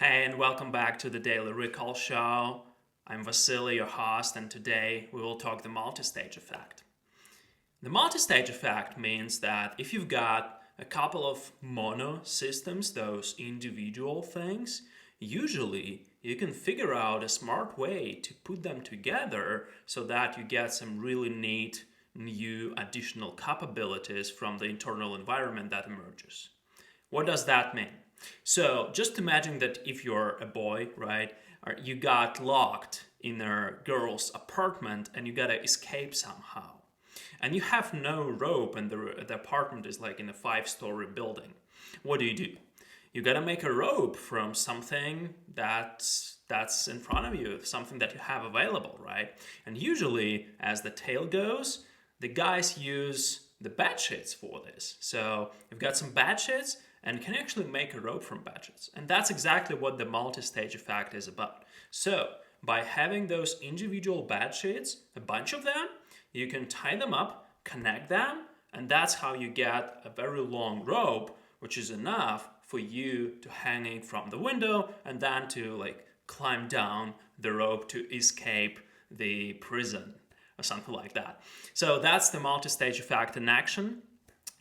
Hey, and welcome back to the Daily Recall Show. I'm Vasily, your host, and today we will talk the multistage effect. The multistage effect means that if you've got a couple of mono systems, those individual things, usually you can figure out a smart way to put them together so that you get some really neat, new additional capabilities from the internal environment that emerges. What does that mean? So just imagine that if you're a boy, right, or you got locked in a girl's apartment and you gotta escape somehow. And you have no rope and the apartment is like in a 5-story building. What do? You gotta make a rope from something that's in front of you, something that you have available, right? And usually, as the tale goes, the guys use the bed sheets for this. So you've got some bed sheets and can actually make a rope from bed sheets. And that's exactly what the multi-stage effect is about. So by having those individual bed sheets, a bunch of them, you can tie them up, connect them, and that's how you get a very long rope, which is enough for you to hanging from the window and then to like climb down the rope to escape the prison or something like that. So that's the multi-stage effect in action.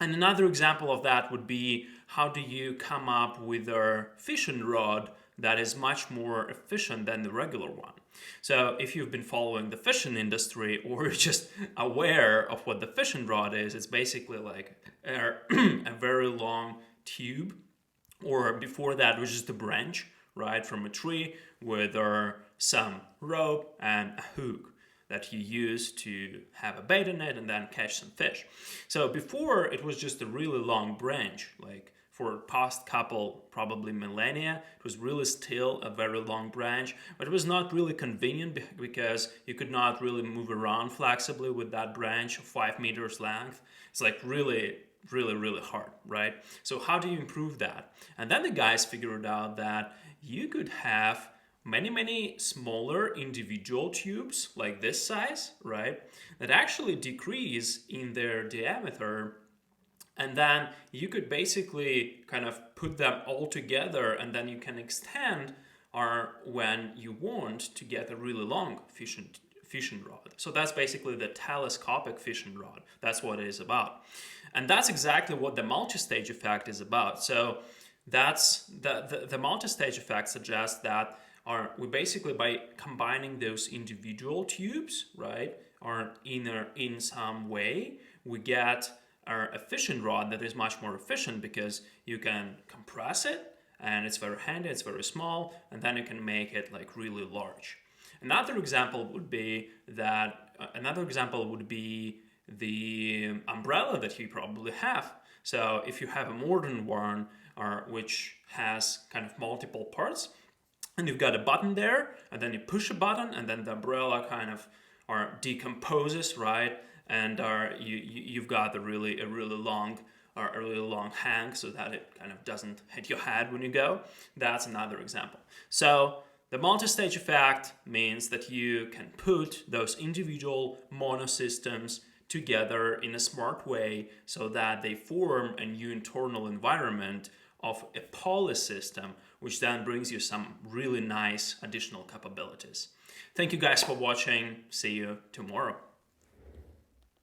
And another example of that would be how do you come up with a fishing rod that is much more efficient than the regular one. So if you've been following the fishing industry or you're just aware of what the fishing rod is, it's basically like a very long tube, or before that it was just a branch, right, from a tree with some rope and a hook that you use to have a bait in it and then catch some fish. So before it was just a really long branch, like for past couple probably millennia, it was really still a very long branch, but it was not really convenient because you could not really move around flexibly with that branch of 5 meters length. It's like really hard, right? So how do you improve that? And then the guys figured out that you could have many smaller individual tubes like this size, right, that actually decrease in their diameter, and then you could basically kind of put them all together and then you can extend or when you want to get a really long fishing rod. So that's basically the telescopic fishing rod. That's what it is about. And that's exactly what the multistage effect is about. So that's the multistage effect suggests that we basically, by combining those individual tubes, right, or in some way, we get a fishing rod that is much more efficient because you can compress it and it's very handy, it's very small, and then you can make it like really large. Another example would be the umbrella that you probably have. So if you have a modern one which has kind of multiple parts, and you've got a button there, and then you push a button, and then the umbrella kind of decomposes, right? And you've got a really long hang so that it kind of doesn't hit your head when you go. That's another example. So the multi-stage effect means that you can put those individual monosystems together in a smart way so that they form a new internal environment of a polysystem, which then brings you some really nice additional capabilities. Thank you guys for watching. See you tomorrow.